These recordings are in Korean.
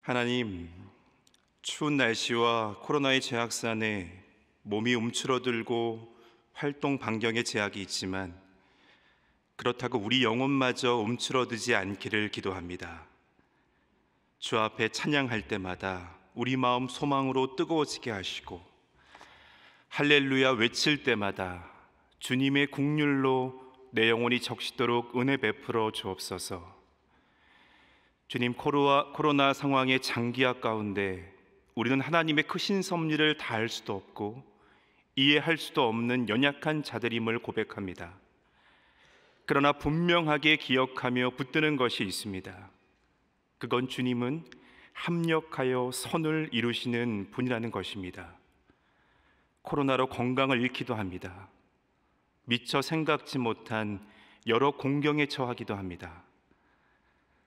하나님, 추운 날씨와 코로나의 제약산에 몸이 움츠러들고 활동 반경에 제약이 있지만 그렇다고 우리 영혼마저 움츠러들지 않기를 기도합니다. 주 앞에 찬양할 때마다 우리 마음 소망으로 뜨거워지게 하시고 할렐루야 외칠 때마다 주님의 국률로 내 영혼이 적시도록 은혜 베풀어 주옵소서. 주님, 코로나 상황의 장기화 가운데 우리는 하나님의 크신 섭리를 다할 수도 없고 이해할 수도 없는 연약한 자들임을 고백합니다. 그러나 분명하게 기억하며 붙드는 것이 있습니다. 그건 주님은 합력하여 선을 이루시는 분이라는 것입니다. 코로나로 건강을 잃기도 합니다. 미처 생각지 못한 여러 공경에 처하기도 합니다.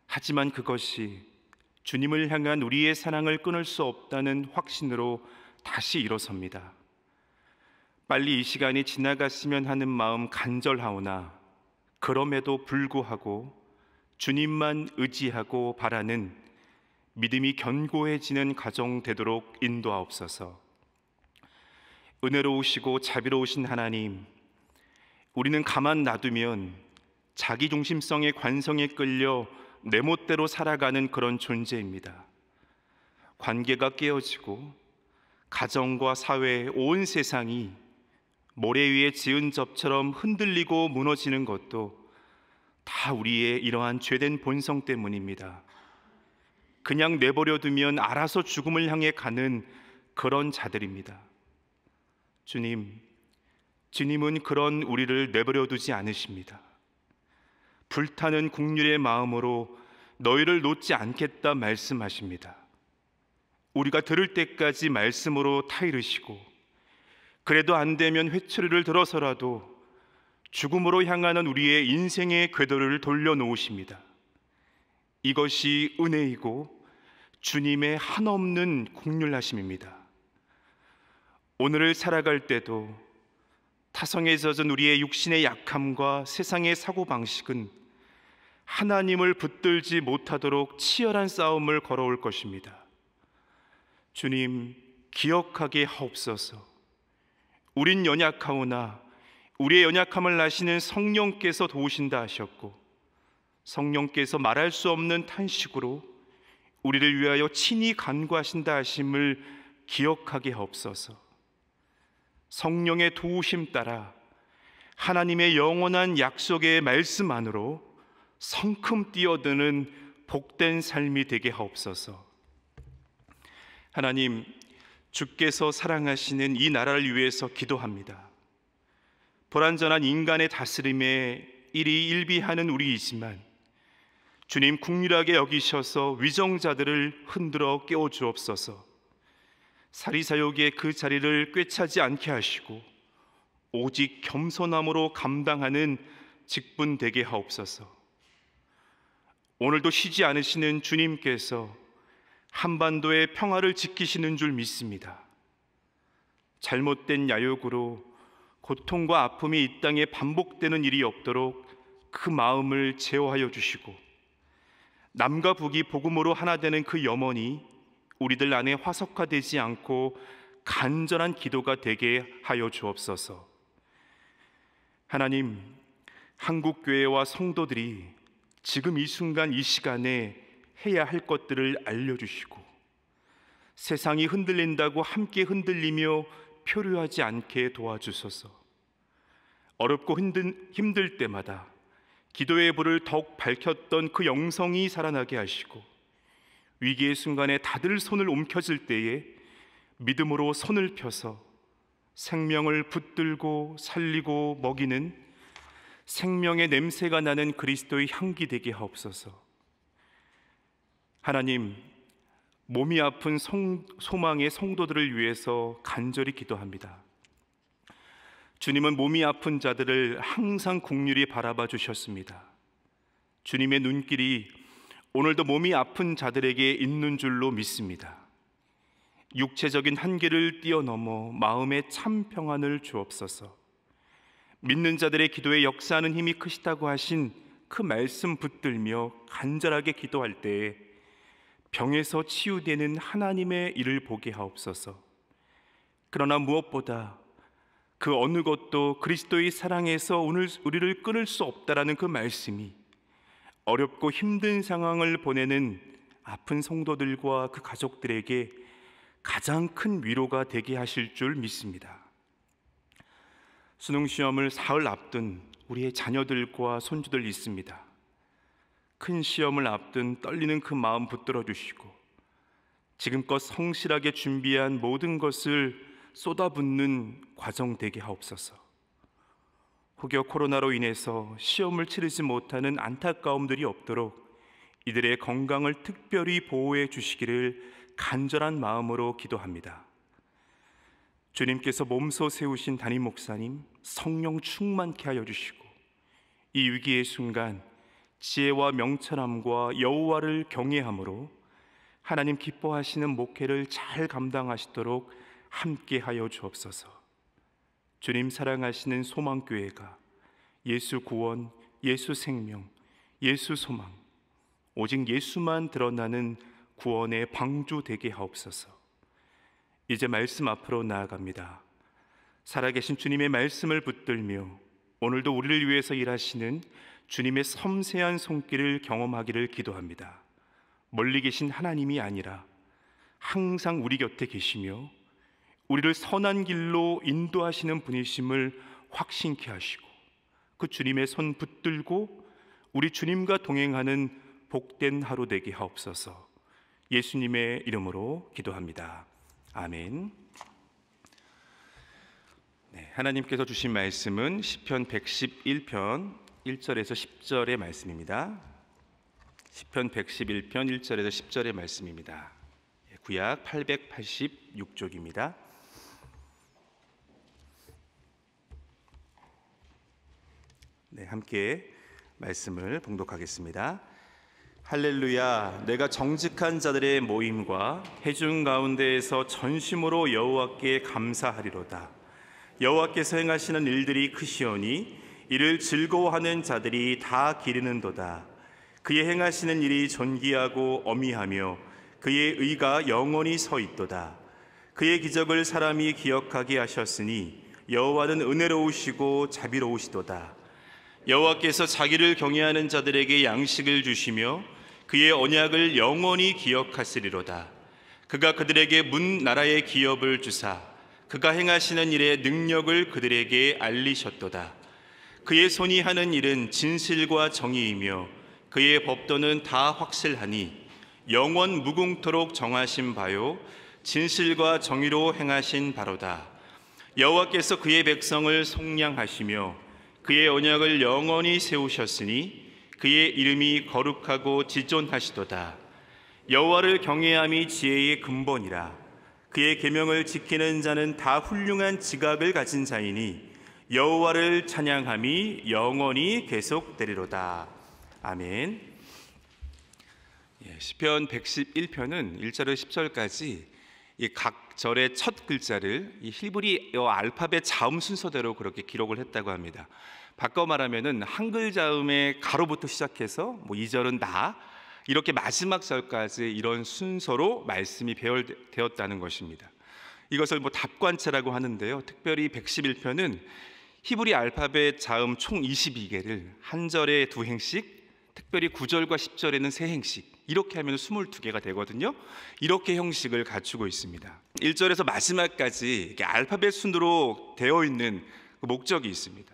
하지만 그것이 주님을 향한 우리의 사랑을 끊을 수 없다는 확신으로 다시 일어섭니다. 빨리 이 시간이 지나갔으면 하는 마음 간절하오나 그럼에도 불구하고 주님만 의지하고 바라는 믿음이 견고해지는 가정 되도록 인도하옵소서. 은혜로우시고 자비로우신 하나님, 우리는 가만 놔두면 자기중심성의 관성에 끌려 내 멋대로 살아가는 그런 존재입니다. 관계가 깨어지고 가정과 사회, 온 세상이 모래 위에 지은 접처럼 흔들리고 무너지는 것도 다 우리의 이러한 죄된 본성 때문입니다. 그냥 내버려 두면 알아서 죽음을 향해 가는 그런 자들입니다. 주님은 그런 우리를 내버려 두지 않으십니다. 불타는 국률의 마음으로 너희를 놓지 않겠다 말씀하십니다. 우리가 들을 때까지 말씀으로 타이르시고 그래도 안 되면 회초리를 들어서라도 죽음으로 향하는 우리의 인생의 궤도를 돌려놓으십니다. 이것이 은혜이고 주님의 한없는 국률하심입니다. 오늘을 살아갈 때도 타성에 젖은 우리의 육신의 약함과 세상의 사고방식은 하나님을 붙들지 못하도록 치열한 싸움을 걸어올 것입니다. 주님, 기억하게 하옵소서. 우린 연약하오나 우리의 연약함을 아시는 성령께서 도우신다 하셨고 성령께서 말할 수 없는 탄식으로 우리를 위하여 친히 간구하신다 하심을 기억하게 하옵소서. 성령의 도우심 따라 하나님의 영원한 약속의 말씀 안으로 성큼 뛰어드는 복된 삶이 되게 하옵소서. 하나님, 주께서 사랑하시는 이 나라를 위해서 기도합니다. 불완전한 인간의 다스림에 일희일비하는 우리이지만 주님 국률하게 여기셔서 위정자들을 흔들어 깨워주옵소서. 사리사욕의 그 자리를 꿰차지 않게 하시고 오직 겸손함으로 감당하는 직분 되게 하옵소서. 오늘도 쉬지 않으시는 주님께서 한반도의 평화를 지키시는 줄 믿습니다. 잘못된 야욕으로 고통과 아픔이 이 땅에 반복되는 일이 없도록 그 마음을 제어하여 주시고 남과 북이 복음으로 하나 되는 그 염원이 우리들 안에 화석화되지 않고 간절한 기도가 되게 하여 주옵소서. 하나님, 한국교회와 성도들이 지금 이 순간 이 시간에 해야 할 것들을 알려주시고 세상이 흔들린다고 함께 흔들리며 표류하지 않게 도와주소서. 어렵고 힘들 때마다 기도의 불을 더욱 밝혔던 그 영성이 살아나게 하시고 위기의 순간에 다들 손을 움켜쥘 때에 믿음으로 손을 펴서 생명을 붙들고 살리고 먹이는 생명의 냄새가 나는 그리스도의 향기 되게 하옵소서. 하나님, 몸이 아픈 소망의 성도들을 위해서 간절히 기도합니다. 주님은 몸이 아픈 자들을 항상 긍휼히 바라봐 주셨습니다. 주님의 눈길이 오늘도 몸이 아픈 자들에게 있는 줄로 믿습니다. 육체적인 한계를 뛰어넘어 마음의 참 평안을 주옵소서. 믿는 자들의 기도에 역사하는 힘이 크시다고 하신 그 말씀 붙들며 간절하게 기도할 때에 병에서 치유되는 하나님의 일을 보게 하옵소서. 그러나 무엇보다 그 어느 것도 그리스도의 사랑에서 오늘 우리를 끊을 수 없다라는 그 말씀이 어렵고 힘든 상황을 보내는 아픈 성도들과 그 가족들에게 가장 큰 위로가 되게 하실 줄 믿습니다. 수능 시험을 사흘 앞둔 우리의 자녀들과 손주들 있습니다. 큰 시험을 앞둔 떨리는 그 마음 붙들어 주시고 지금껏 성실하게 준비한 모든 것을 쏟아붓는 과정 되게 하옵소서. 혹여 코로나로 인해서 시험을 치르지 못하는 안타까움들이 없도록 이들의 건강을 특별히 보호해 주시기를 간절한 마음으로 기도합니다. 주님께서 몸소 세우신 담임 목사님 성령 충만케 하여 주시고 이 위기의 순간 지혜와 명철함과 여호와를 경외함으로 하나님 기뻐하시는 목회를 잘 감당하시도록 함께 하여 주옵소서. 주님 사랑하시는 소망교회가 예수 구원, 예수 생명, 예수 소망, 오직 예수만 드러나는 구원의 방주 되게 하옵소서. 이제 말씀 앞으로 나아갑니다. 살아계신 주님의 말씀을 붙들며 오늘도 우리를 위해서 일하시는 주님의 섬세한 손길을 경험하기를 기도합니다. 멀리 계신 하나님이 아니라 항상 우리 곁에 계시며 우리를 선한 길로 인도하시는 분이심을 확신케 하시고 그 주님의 손 붙들고 우리 주님과 동행하는 복된 하루 되게 하옵소서. 예수님의 이름으로 기도합니다. 아멘. 하나님께서 주신 말씀은 시편 111편 1절에서 10절의 말씀입니다. 시편 111편 1절에서 10절의 말씀입니다. 구약 886쪽입니다. 함께 말씀을 봉독하겠습니다. 할렐루야. 내가 정직한 자들의 모임과 회중 가운데에서 전심으로 여호와께 감사하리로다. 여호와께서 행하시는 일들이 크시오니 이를 즐거워하는 자들이 다 기르는도다. 그의 행하시는 일이 존귀하고 어미하며 그의 의가 영원히 서 있도다. 그의 기적을 사람이 기억하게 하셨으니 여호와는 은혜로우시고 자비로우시도다. 여호와께서 자기를 경외하는 자들에게 양식을 주시며 그의 언약을 영원히 기억하시리로다. 그가 그들에게 문 나라의 기업을 주사 그가 행하시는 일의 능력을 그들에게 알리셨도다. 그의 손이 하는 일은 진실과 정의이며 그의 법도는 다 확실하니 영원 무궁토록 정하신 바요 진실과 정의로 행하신 바로다. 여호와께서 그의 백성을 속량하시며 그의 언약을 영원히 세우셨으니 그의 이름이 거룩하고 지존하시도다. 여호와를 경외함이 지혜의 근본이라. 그의 계명을 지키는 자는 다 훌륭한 지각을 가진 자이니 여호와를 찬양함이 영원히 계속되리로다. 아멘. 시편 111편은 1절에서 10절까지 이 각 절의 첫 글자를 이 히브리 알파벳 자음 순서대로 그렇게 기록을 했다고 합니다. 바꿔 말하면은 한글 자음의 가로부터 시작해서 2절은 나 이렇게 마지막 절까지 이런 순서로 말씀이 배열되었다는 것입니다. 이것을 답관체라고 하는데요. 특별히 111편은 히브리 알파벳 자음 총 22개를 한 절에 2행씩, 특별히 9절과 10절에는 3행씩 이렇게 하면 22개가 되거든요. 이렇게 형식을 갖추고 있습니다. 1절에서 마지막까지 이렇게 알파벳 순으로 되어 있는 그 목적이 있습니다.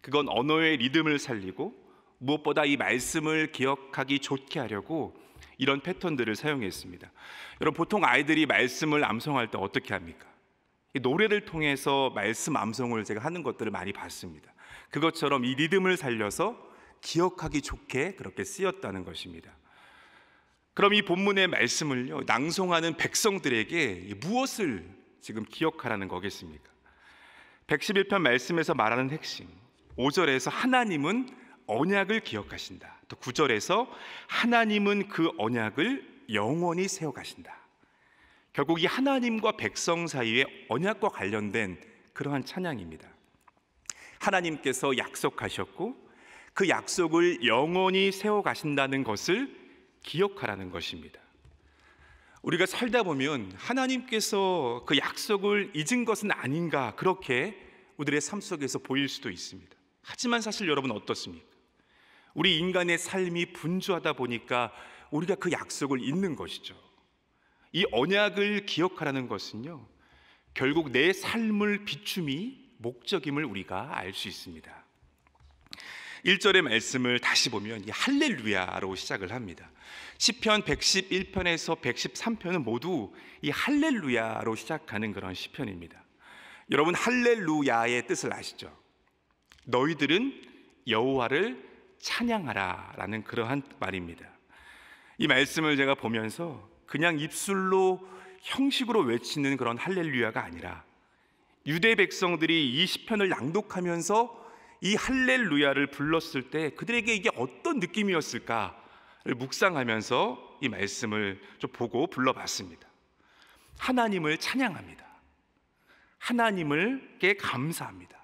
그건 언어의 리듬을 살리고 무엇보다 이 말씀을 기억하기 좋게 하려고 이런 패턴들을 사용했습니다. 여러분, 보통 아이들이 말씀을 암송할 때 어떻게 합니까? 노래를 통해서 말씀 암송을 제가 하는 것들을 많이 봤습니다. 그것처럼 이 리듬을 살려서 기억하기 좋게 그렇게 쓰였다는 것입니다. 그럼 이 본문의 말씀을요, 낭송하는 백성들에게 무엇을 지금 기억하라는 거겠습니까? 111편 말씀에서 말하는 핵심, 5절에서 하나님은 언약을 기억하신다. 또 9절에서 하나님은 그 언약을 영원히 세워가신다. 결국 이 하나님과 백성 사이의 언약과 관련된 그러한 찬양입니다. 하나님께서 약속하셨고 그 약속을 영원히 세워가신다는 것을 기억하라는 것입니다. 우리가 살다 보면 하나님께서 그 약속을 잊은 것은 아닌가, 그렇게 우리의 삶 속에서 보일 수도 있습니다. 하지만 사실 여러분 어떻습니까? 우리 인간의 삶이 분주하다 보니까 우리가 그 약속을 잊는 것이죠. 이 언약을 기억하라는 것은요, 결국 내 삶을 비춤이 목적임을 우리가 알 수 있습니다. 1절의 말씀을 다시 보면 이 할렐루야로 시작을 합니다. 시편 111편에서 113편은 모두 이 할렐루야로 시작하는 그런 시편입니다. 여러분, 할렐루야의 뜻을 아시죠? 너희들은 여호와를 찬양하라 라는 그러한 말입니다. 이 말씀을 제가 보면서 그냥 입술로 형식으로 외치는 그런 할렐루야가 아니라 유대 백성들이 이 시편을 낭독하면서 이 할렐루야를 불렀을 때 그들에게 이게 어떤 느낌이었을까를 묵상하면서 이 말씀을 좀 보고 불러봤습니다. 하나님을 찬양합니다. 하나님께 감사합니다.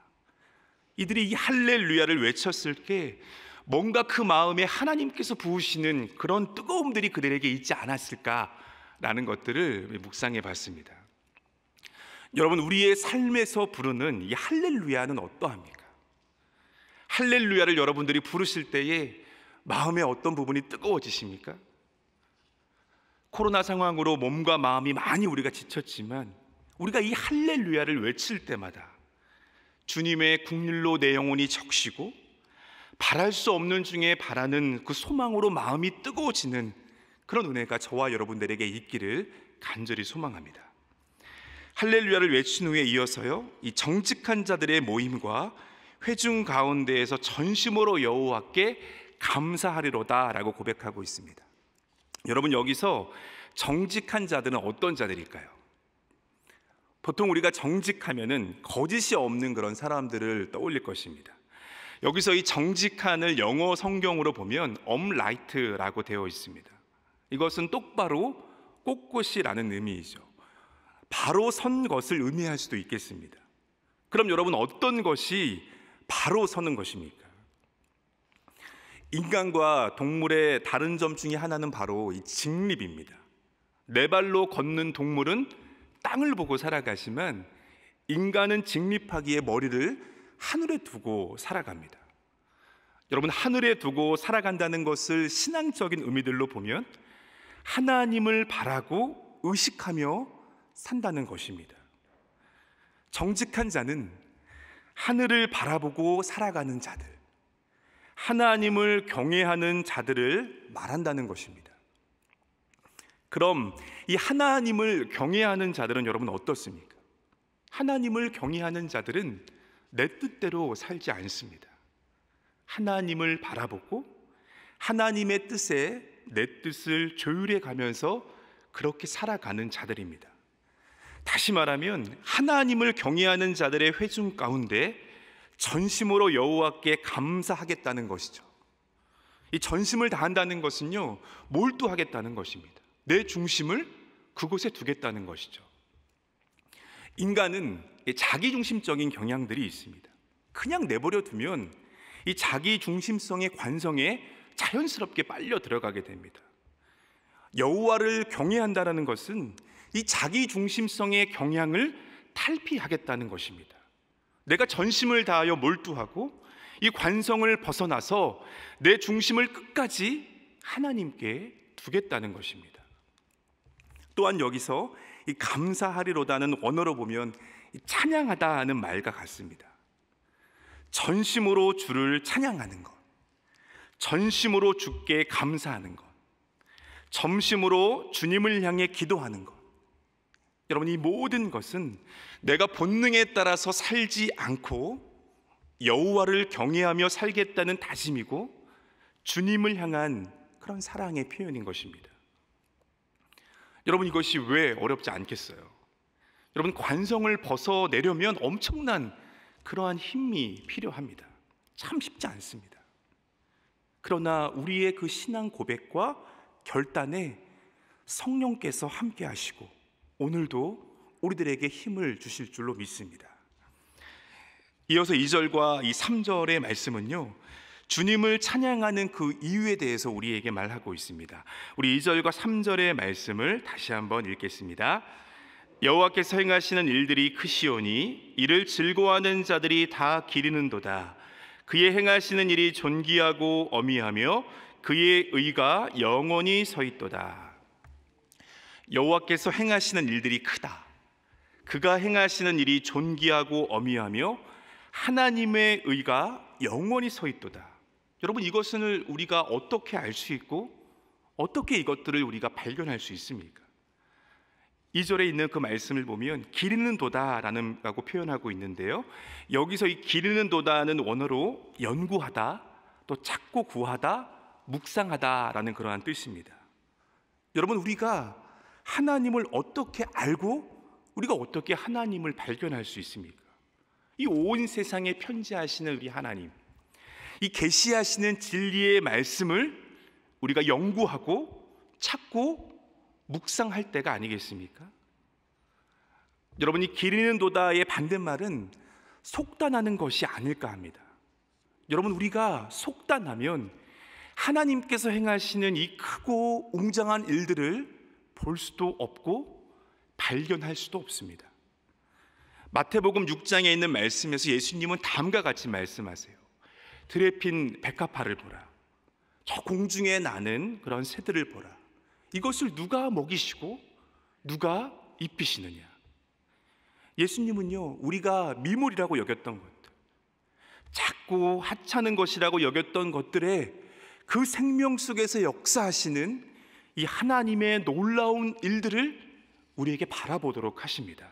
이들이 이 할렐루야를 외쳤을 때 뭔가 그 마음에 하나님께서 부으시는 그런 뜨거움들이 그들에게 있지 않았을까라는 것들을 묵상해 봤습니다. 여러분, 우리의 삶에서 부르는 이 할렐루야는 어떠합니까? 할렐루야를 여러분들이 부르실 때에 마음의 어떤 부분이 뜨거워지십니까? 코로나 상황으로 몸과 마음이 많이 우리가 지쳤지만 우리가 이 할렐루야를 외칠 때마다 주님의 국률로 내 영혼이 적시고 바랄 수 없는 중에 바라는 그 소망으로 마음이 뜨거워지는 그런 은혜가 저와 여러분들에게 있기를 간절히 소망합니다. 할렐루야를 외친 후에 이어서요, 이 정직한 자들의 모임과 회중 가운데에서 전심으로 여호와께 감사하리로다 라고 고백하고 있습니다. 여러분, 여기서 정직한 자들은 어떤 자들일까요? 보통 우리가 정직하면은 거짓이 없는 그런 사람들을 떠올릴 것입니다. 여기서 이 정직한을 영어 성경으로 보면 upright라고 되어 있습니다. 이것은 똑바로 꼿꼿이라는 의미이죠. 바로 선 것을 의미할 수도 있겠습니다. 그럼 여러분, 어떤 것이 바로 서는 것입니까? 인간과 동물의 다른 점 중에 하나는 바로 이 직립입니다. 네 발로 걷는 동물은 땅을 보고 살아가지만 인간은 직립하기에 머리를 하늘에 두고 살아갑니다. 여러분, 하늘에 두고 살아간다는 것을 신앙적인 의미들로 보면 하나님을 바라고 의식하며 산다는 것입니다. 정직한 자는 하늘을 바라보고 살아가는 자들, 하나님을 경외하는 자들을 말한다는 것입니다. 그럼 이 하나님을 경외하는 자들은 여러분 어떻습니까? 하나님을 경외하는 자들은 내 뜻대로 살지 않습니다. 하나님을 바라보고 하나님의 뜻에 내 뜻을 조율해 가면서 그렇게 살아가는 자들입니다. 다시 말하면 하나님을 경외하는 자들의 회중 가운데 전심으로 여호와께 감사하겠다는 것이죠. 이 전심을 다한다는 것은요, 몰두하겠다는 것입니다. 내 중심을 그곳에 두겠다는 것이죠. 인간은 자기중심적인 경향들이 있습니다. 그냥 내버려 두면 이 자기중심성의 관성에 자연스럽게 빨려 들어가게 됩니다. 여호와를 경외한다는 것은 이 자기중심성의 경향을 탈피하겠다는 것입니다. 내가 전심을 다하여 몰두하고 이 관성을 벗어나서 내 중심을 끝까지 하나님께 두겠다는 것입니다. 또한 여기서 이 감사하리로다는 원어로 보면 찬양하다 하는 말과 같습니다. 전심으로 주를 찬양하는 것, 전심으로 주께 감사하는 것, 전심으로 주님을 향해 기도하는 것. 여러분, 이 모든 것은 내가 본능에 따라서 살지 않고 여호와를 경외하며 살겠다는 다짐이고 주님을 향한 그런 사랑의 표현인 것입니다. 여러분, 이것이 왜 어렵지 않겠어요? 여러분, 관성을 벗어내려면 엄청난 그러한 힘이 필요합니다. 참 쉽지 않습니다. 그러나 우리의 그 신앙 고백과 결단에 성령께서 함께 하시고 오늘도 우리들에게 힘을 주실 줄로 믿습니다. 이어서 2절과 이 3절의 말씀은요, 주님을 찬양하는 그 이유에 대해서 우리에게 말하고 있습니다. 우리 2절과 3절의 말씀을 다시 한번 읽겠습니다. 여호와께서 행하시는 일들이 크시오니 이를 즐거워하는 자들이 다 기리는도다. 그의 행하시는 일이 존귀하고 어미하며 그의 의가 영원히 서 있도다. 여호와께서 행하시는 일들이 크다. 그가 행하시는 일이 존귀하고 어미하며 하나님의 의가 영원히 서 있도다. 여러분, 이것을 우리가 어떻게 알 수 있고 어떻게 이것들을 우리가 발견할 수 있습니까? 2절에 있는 그 말씀을 보면 기르는 도다라고 표현하고 있는데요, 여기서 이 기르는 도다는 원어로 연구하다, 또 찾고 구하다, 묵상하다라는 그러한 뜻입니다. 여러분, 우리가 하나님을 어떻게 알고 우리가 어떻게 하나님을 발견할 수 있습니까? 이 온 세상에 편지하시는 우리 하나님, 이 계시하시는 진리의 말씀을 우리가 연구하고 찾고 묵상할 때가 아니겠습니까? 여러분, 이 기르는 도다의 반대말은 속단하는 것이 아닐까 합니다. 여러분, 우리가 속단하면 하나님께서 행하시는 이 크고 웅장한 일들을 볼 수도 없고 발견할 수도 없습니다. 마태복음 6장에 있는 말씀에서 예수님은 다음과 같이 말씀하세요. 들에 핀 백합화를 보라. 저 공중에 나는 그런 새들을 보라. 이것을 누가 먹이시고 누가 입히시느냐. 예수님은요, 우리가 미물이라고 여겼던 것들, 작고 하찮은 것이라고 여겼던 것들에 그 생명 속에서 역사하시는 이 하나님의 놀라운 일들을 우리에게 바라보도록 하십니다.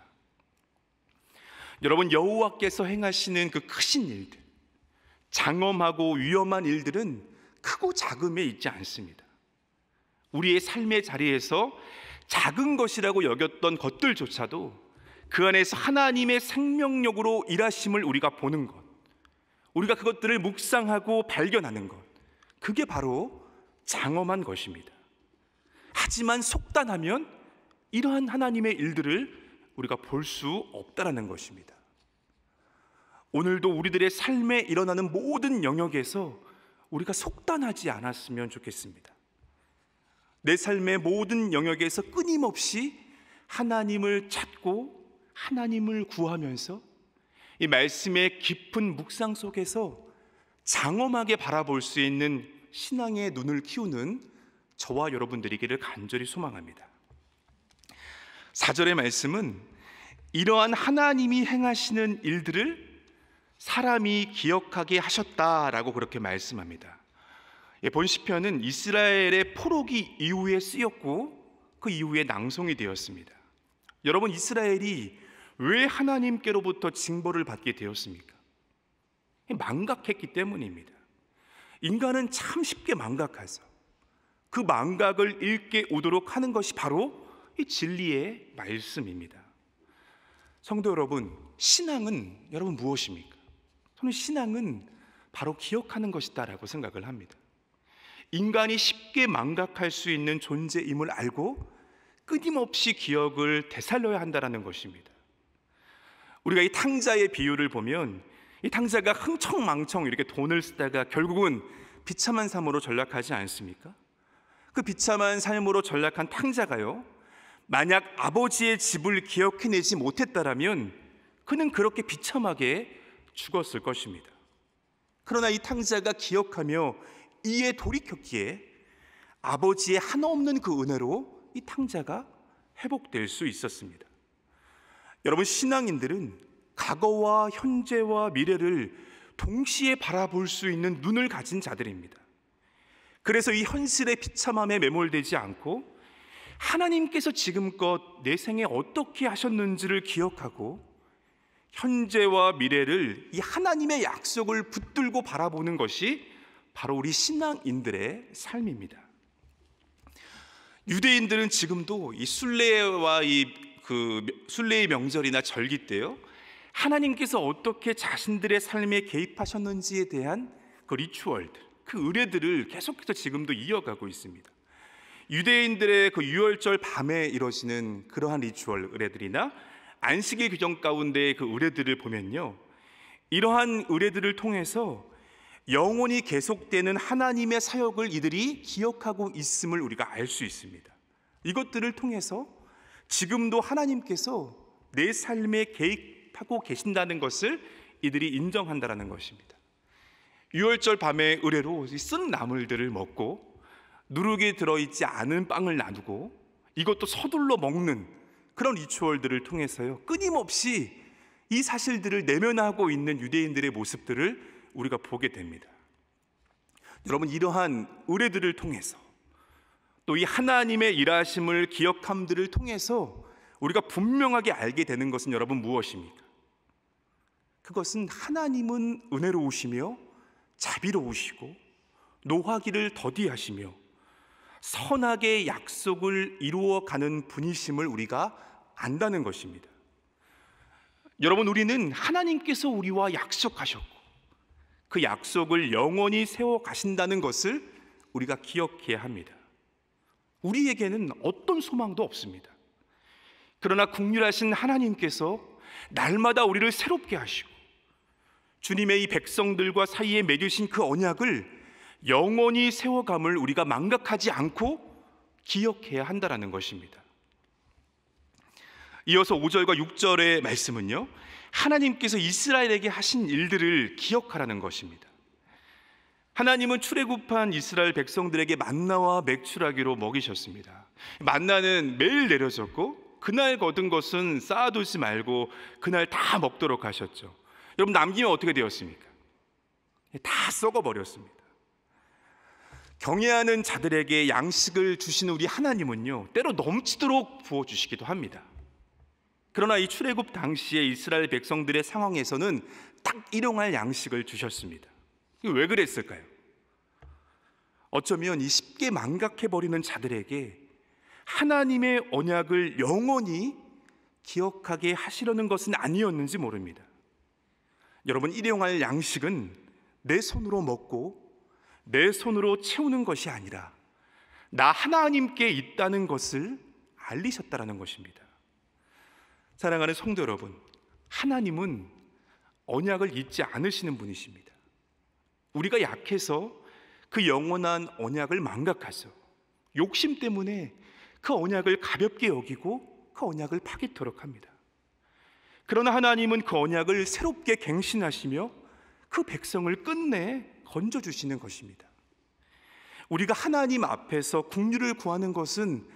여러분, 여호와께서 행하시는 그 크신 일들, 장엄하고 위험한 일들은 크고 작음에 있지 않습니다. 우리의 삶의 자리에서 작은 것이라고 여겼던 것들조차도 그 안에서 하나님의 생명력으로 일하심을 우리가 보는 것, 우리가 그것들을 묵상하고 발견하는 것, 그게 바로 장엄한 것입니다. 하지만 속단하면 이러한 하나님의 일들을 우리가 볼 수 없다라는 것입니다. 오늘도 우리들의 삶에 일어나는 모든 영역에서 우리가 속단하지 않았으면 좋겠습니다. 내 삶의 모든 영역에서 끊임없이 하나님을 찾고 하나님을 구하면서 이 말씀의 깊은 묵상 속에서 장엄하게 바라볼 수 있는 신앙의 눈을 키우는 저와 여러분들이기를 간절히 소망합니다. 4절의 말씀은 이러한 하나님이 행하시는 일들을 사람이 기억하게 하셨다라고 그렇게 말씀합니다. 본 시편은 이스라엘의 포로기 이후에 쓰였고 그 이후에 낭송이 되었습니다. 여러분, 이스라엘이 왜 하나님께로부터 징벌을 받게 되었습니까? 망각했기 때문입니다. 인간은 참 쉽게 망각하죠. 그 망각을 잃게 오도록 하는 것이 바로 이 진리의 말씀입니다. 성도 여러분, 신앙은 여러분 무엇입니까? 저는 신앙은 바로 기억하는 것이다라고 생각을 합니다. 인간이 쉽게 망각할 수 있는 존재임을 알고 끊임없이 기억을 되살려야 한다는 것입니다. 우리가 이 탕자의 비유를 보면 이 탕자가 흥청망청 이렇게 돈을 쓰다가 결국은 비참한 삶으로 전락하지 않습니까? 그 비참한 삶으로 전락한 탕자가요, 만약 아버지의 집을 기억해내지 못했다라면 그는 그렇게 비참하게 죽었을 것입니다. 그러나 이 탕자가 기억하며 이에 돌이켰기에 아버지의 한없는 그 은혜로 이 탕자가 회복될 수 있었습니다. 여러분, 신앙인들은 과거와 현재와 미래를 동시에 바라볼 수 있는 눈을 가진 자들입니다. 그래서 이 현실의 비참함에 매몰되지 않고 하나님께서 지금껏 내 생에 어떻게 하셨는지를 기억하고 현재와 미래를 이 하나님의 약속을 붙들고 바라보는 것이 바로 우리 신앙인들의 삶입니다. 유대인들은 지금도 이 순례와 순례의 명절이나 절기 때요, 하나님께서 어떻게 자신들의 삶에 개입하셨는지에 대한 그 리추얼들, 그 의례들을 계속해서 지금도 이어가고 있습니다. 유대인들의 그 유월절 밤에 이루어지는 그러한 리추얼 의례들이나 안식일 규정 가운데의 그 의례들을 보면요, 이러한 의례들을 통해서 영원히 계속되는 하나님의 사역을 이들이 기억하고 있음을 우리가 알 수 있습니다. 이것들을 통해서 지금도 하나님께서 내 삶에 개입하고 계신다는 것을 이들이 인정한다는 것입니다. 유월절 밤에 의례로 쓴 나물들을 먹고 누룩이 들어있지 않은 빵을 나누고 이것도 서둘러 먹는 그런 리추얼들을 통해서요, 끊임없이 이 사실들을 내면하고 있는 유대인들의 모습들을 우리가 보게 됩니다. 여러분, 이러한 의례들을 통해서 또 이 하나님의 일하심을 기억함들을 통해서 우리가 분명하게 알게 되는 것은 여러분 무엇입니까? 그것은 하나님은 은혜로우시며 자비로우시고 노하기를 더디하시며 선하게 약속을 이루어가는 분이심을 우리가 안다는 것입니다. 여러분, 우리는 하나님께서 우리와 약속하셨고 그 약속을 영원히 세워 가신다는 것을 우리가 기억해야 합니다. 우리에게는 어떤 소망도 없습니다. 그러나 긍휼하신 하나님께서 날마다 우리를 새롭게 하시고 주님의 이 백성들과 사이에 맺으신 그 언약을 영원히 세워감을 우리가 망각하지 않고 기억해야 한다는 것입니다. 이어서 5절과 6절의 말씀은요, 하나님께서 이스라엘에게 하신 일들을 기억하라는 것입니다. 하나님은 출애굽한 이스라엘 백성들에게 만나와 맥추라기로 먹이셨습니다. 만나는 매일 내려졌고 그날 거둔 것은 쌓아두지 말고 그날 다 먹도록 하셨죠. 여러분, 남기면 어떻게 되었습니까? 다 썩어버렸습니다. 경외하는 자들에게 양식을 주시는 우리 하나님은요, 때로 넘치도록 부어주시기도 합니다. 그러나 이 출애굽 당시에 이스라엘 백성들의 상황에서는 딱 일용할 양식을 주셨습니다. 왜 그랬을까요? 어쩌면 이 쉽게 망각해버리는 자들에게 하나님의 언약을 영원히 기억하게 하시려는 것은 아니었는지 모릅니다. 여러분, 일용할 양식은 내 손으로 먹고 내 손으로 채우는 것이 아니라 나 하나님께 있다는 것을 알리셨다는 것입니다. 사랑하는 성도 여러분, 하나님은 언약을 잊지 않으시는 분이십니다. 우리가 약해서 그 영원한 언약을 망각하죠. 욕심 때문에 그 언약을 가볍게 여기고 그 언약을 파기토록 합니다. 그러나 하나님은 그 언약을 새롭게 갱신하시며 그 백성을 끝내 건져주시는 것입니다. 우리가 하나님 앞에서 긍휼을 구하는 것은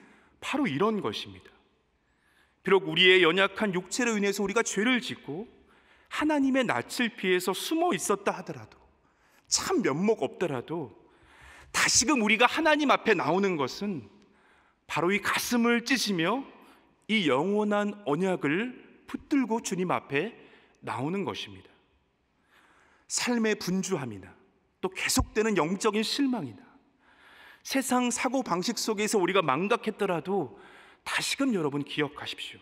바로 이런 것입니다. 비록 우리의 연약한 육체로 인해서 우리가 죄를 짓고 하나님의 낯을 피해서 숨어 있었다 하더라도, 참 면목 없더라도 다시금 우리가 하나님 앞에 나오는 것은 바로 이 가슴을 찢으며 이 영원한 언약을 붙들고 주님 앞에 나오는 것입니다. 삶의 분주함이나 또 계속되는 영적인 실망이나 세상 사고방식 속에서 우리가 망각했더라도 다시금 여러분 기억하십시오.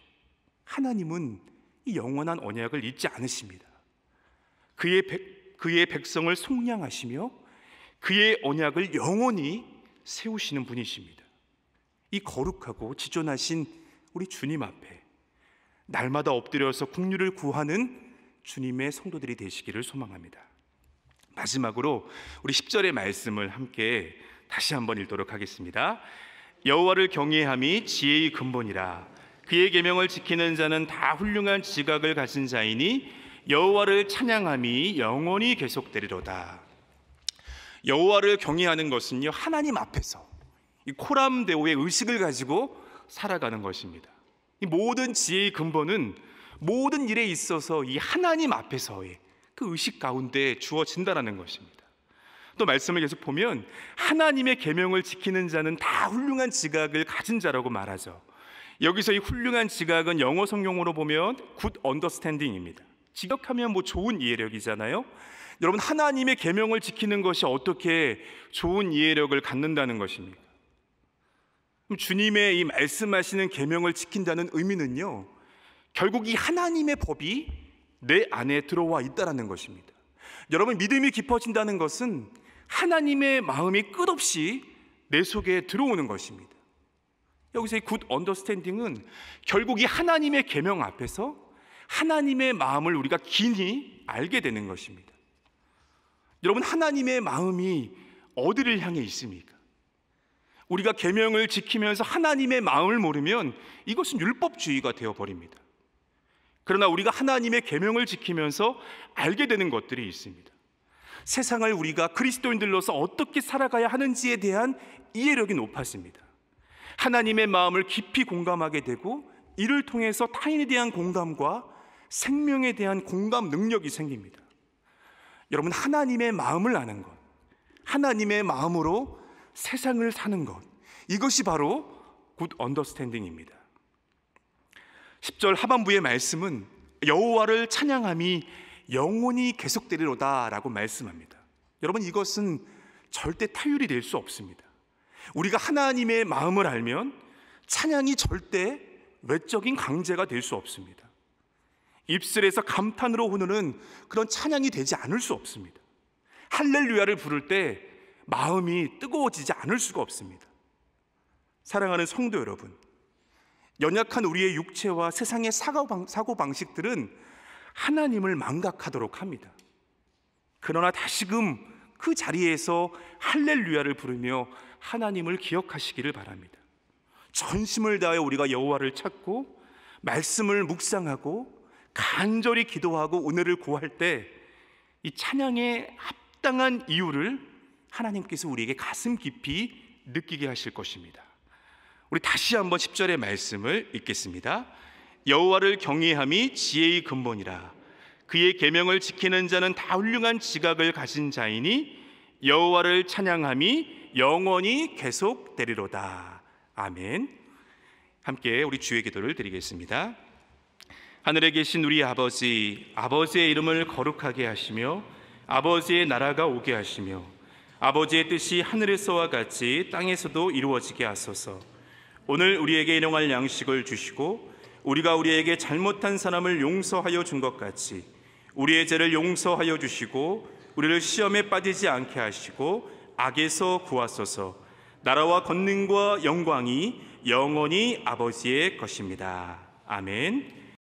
하나님은 이 영원한 언약을 잊지 않으십니다. 그의 백성을 속량하시며 그의 언약을 영원히 세우시는 분이십니다. 이 거룩하고 지존하신 우리 주님 앞에 날마다 엎드려서 긍휼을 구하는 주님의 성도들이 되시기를 소망합니다. 마지막으로 우리 10절의 말씀을 함께 다시 한번 읽도록 하겠습니다. 여호와를 경외함이 지혜의 근본이라. 그의 계명을 지키는 자는 다 훌륭한 지각을 가진 자이니 여호와를 찬양함이 영원히 계속되리로다. 여호와를 경외하는 것은요, 하나님 앞에서 이 코람데오의 의식을 가지고 살아가는 것입니다. 이 모든 지혜의 근본은 모든 일에 있어서 이 하나님 앞에서의 그 의식 가운데 주어진다는 것입니다. 또 말씀을 계속 보면 하나님의 계명을 지키는 자는 다 훌륭한 지각을 가진 자라고 말하죠. 여기서 이 훌륭한 지각은 영어 성경으로 보면 good understanding입니다. 지각하면 뭐 좋은 이해력이잖아요. 여러분, 하나님의 계명을 지키는 것이 어떻게 좋은 이해력을 갖는다는 것입니까? 주님의 이 말씀하시는 계명을 지킨다는 의미는요, 결국 이 하나님의 법이 내 안에 들어와 있다는 것입니다. 여러분, 믿음이 깊어진다는 것은 하나님의 마음이 끝없이 내 속에 들어오는 것입니다. 여기서 이 굿 언더스탠딩은 결국 이 하나님의 계명 앞에서 하나님의 마음을 우리가 긴히 알게 되는 것입니다. 여러분, 하나님의 마음이 어디를 향해 있습니까? 우리가 계명을 지키면서 하나님의 마음을 모르면 이것은 율법주의가 되어버립니다. 그러나 우리가 하나님의 계명을 지키면서 알게 되는 것들이 있습니다. 세상을 우리가 그리스도인들로서 어떻게 살아가야 하는지에 대한 이해력이 높아집니다. 하나님의 마음을 깊이 공감하게 되고 이를 통해서 타인에 대한 공감과 생명에 대한 공감 능력이 생깁니다. 여러분, 하나님의 마음을 아는 것, 하나님의 마음으로 세상을 사는 것, 이것이 바로 굿 언더스탠딩입니다. 10절 하반부의 말씀은 여호와를 찬양함이 영원히 계속되리로다 라고 말씀합니다. 여러분, 이것은 절대 타율이 될 수 없습니다. 우리가 하나님의 마음을 알면 찬양이 절대 외적인 강제가 될 수 없습니다. 입술에서 감탄으로 흐르는 그런 찬양이 되지 않을 수 없습니다. 할렐루야를 부를 때 마음이 뜨거워지지 않을 수가 없습니다. 사랑하는 성도 여러분, 연약한 우리의 육체와 세상의 사고방식들은 하나님을 망각하도록 합니다. 그러나 다시금 그 자리에서 할렐루야를 부르며 하나님을 기억하시기를 바랍니다. 전심을 다하여 우리가 여호와를 찾고 말씀을 묵상하고 간절히 기도하고 은혜를 구할 때 이 찬양에 합당한 이유를 하나님께서 우리에게 가슴 깊이 느끼게 하실 것입니다. 우리 다시 한번 10절의 말씀을 읽겠습니다. 여호와를 경외함이 지혜의 근본이라. 그의 계명을 지키는 자는 다 훌륭한 지각을 가진 자이니 여호와를 찬양함이 영원히 계속되리로다. 아멘. 함께 우리 주의 기도를 드리겠습니다. 하늘에 계신 우리 아버지, 아버지의 이름을 거룩하게 하시며 아버지의 나라가 오게 하시며 아버지의 뜻이 하늘에서와 같이 땅에서도 이루어지게 하소서. 오늘 우리에게 일용할 양식을 주시고 우리가 우리에게 잘못한 사람을 용서하여 준 것 같이 우리의 죄를 용서하여 주시고 우리를 시험에 빠지지 않게 하시고 악에서 구하소서. 나라와 권능과 영광이 영원히 아버지의 것입니다. 아멘.